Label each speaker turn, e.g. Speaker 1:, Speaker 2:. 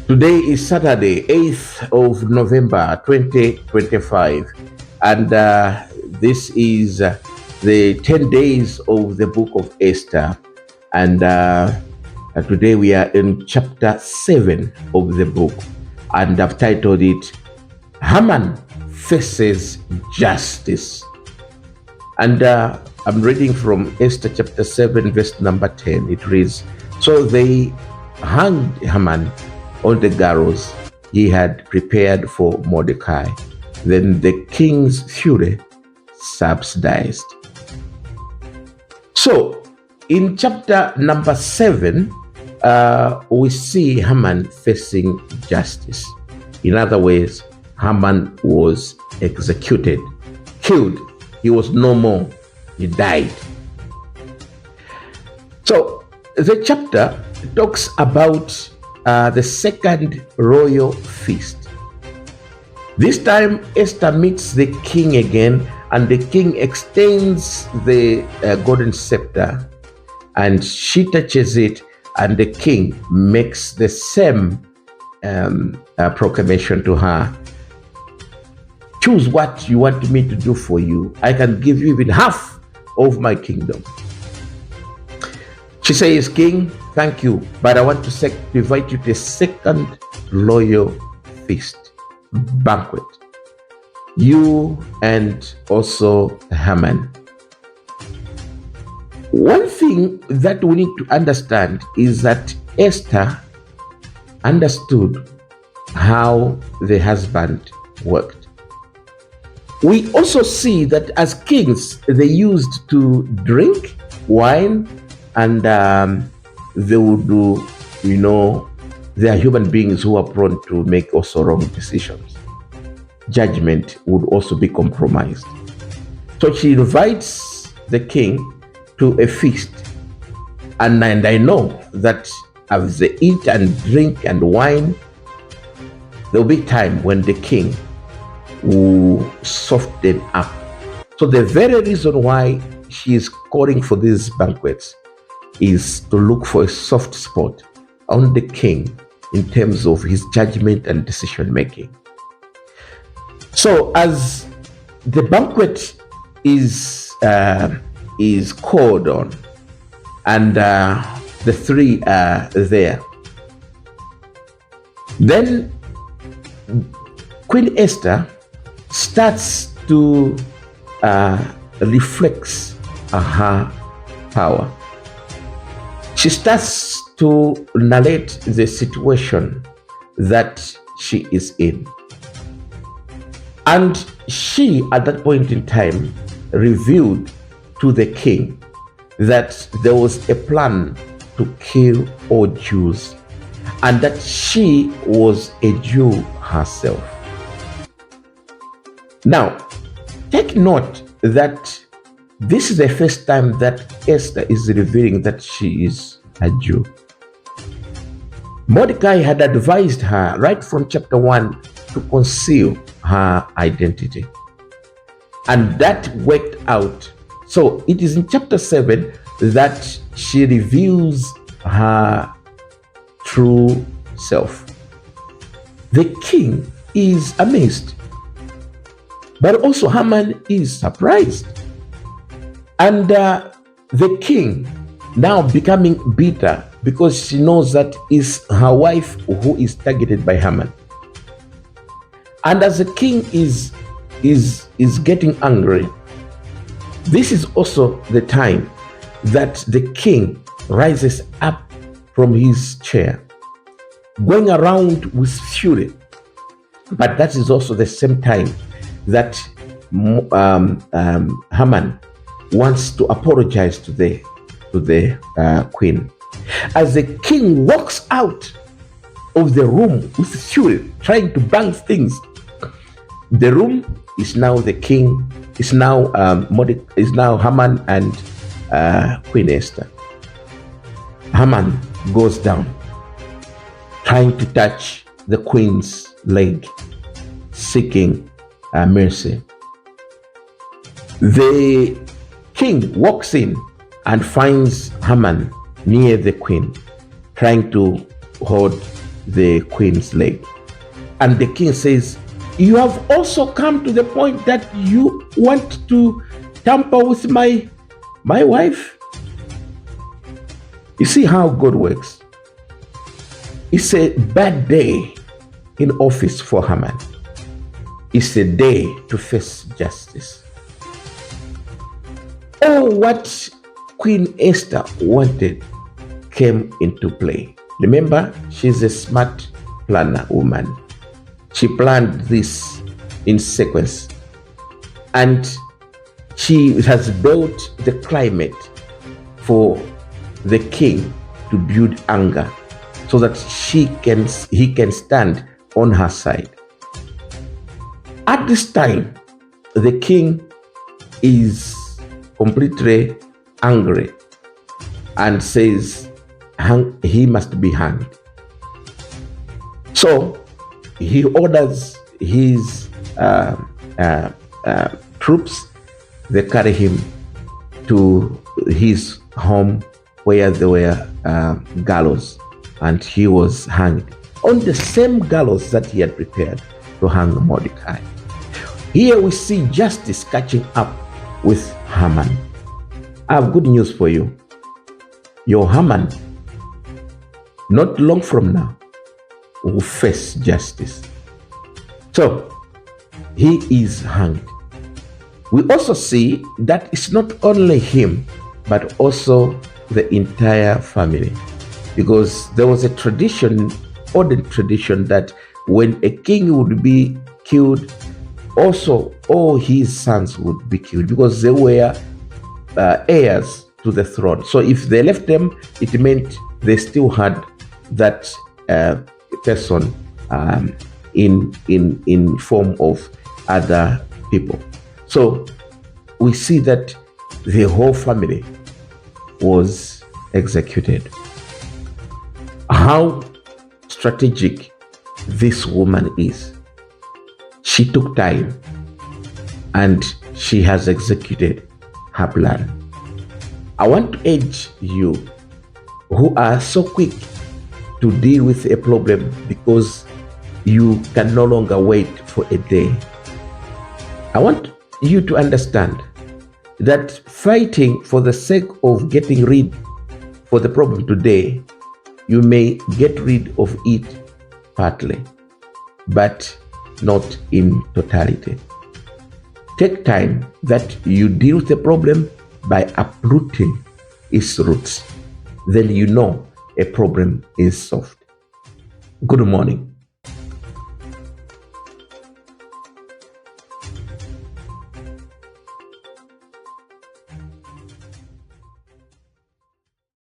Speaker 1: Today is Saturday, 8th of November 2025, and this is the 10 days of the book of Esther. And today we are in chapter 7 of the book, and I've titled it Haman Faces Justice. And I'm reading from Esther chapter 7, verse number 10. It reads, "So they hanged Haman on the gallows he had prepared for Mordecai. Then the king's fury subsided." So, in chapter number 7, we see Haman facing justice. In other words, Haman was executed, killed. He was no more. He died. So, the chapter talks about the second royal feast. This time, Esther meets the king again, and the king extends the golden scepter, and she touches it, and the king makes the same proclamation to her. "Choose what you want me to do for you. I can give you even half of my kingdom." She says, "King, thank you, but I want to invite you to a second royal feast, banquet. You and also Haman." One thing that we need to understand is that Esther understood how the husband worked. We also see that as kings, they used to drink wine, and they would do, they are human beings who are prone to make also wrong decisions. Judgment would also be compromised. So she invites the king to a feast. And I know that as they eat and drink and wine, there will be time when the king will soften up. So the very reason why she is calling for these banquets is to look for a soft spot on the king in terms of his judgment and decision making. So as the banquet is called on, and the three are there, then Queen Esther starts to reflect her power. She starts to narrate the situation that she is in. And she, at that point in time, revealed to the king that there was a plan to kill all Jews, and that she was a Jew herself. Now, take note that this is the first time that Esther is revealing that she is a Jew. Mordecai had advised her right from chapter 1 to conceal her identity, and that worked out. So it is in chapter 7 that she reveals her true self. The king is amazed, but also Haman is surprised. And the king now becoming bitter because she knows that it's her wife who is targeted by Haman. And as the king is getting angry, this is also the time that the king rises up from his chair, going around with fury. But that is also the same time that Haman wants to apologize to the queen. As the king walks out of the room with fury, trying to bang things, the room is now the king, is now Haman and Queen Esther. Haman goes down, trying to touch the queen's leg, seeking mercy. The king walks in and finds Haman near the queen, trying to hold the queen's leg. And the king says, you have also come to the point that you want to tamper with my wife? You see how God works. It's a bad day in office for Haman. It's a day to face justice. Oh, what Queen Esther wanted came into play. Remember, she's a smart planner woman. She planned this in sequence, and she has built the climate for the king to build anger so that he can stand on her side. At this time, the king is completely angry and says he must be hanged. So he orders his troops. They carry him to his home where there were gallows, and he was hanged on the same gallows that he had prepared to hang Mordecai. Here we see justice catching up with Haman. I have good news for you. Your Haman, not long from now, will face justice. So he is hanged. We also see that it's not only him, but also the entire family. Because there was a tradition, old tradition, that when a king would be killed, also all his sons would be killed, because they were heirs to the throne. So if they left them, it meant they still had that person in form of other people. So we see that the whole family was executed. How strategic this woman is. She took time and she has executed her plan. I want to urge you who are so quick to deal with a problem because you can no longer wait for a day. I want you to understand that fighting for the sake of getting rid for the problem today, you may get rid of it partly, but not in totality. Take time that you deal with the problem by uprooting its roots. Then you know a problem is solved. Good morning.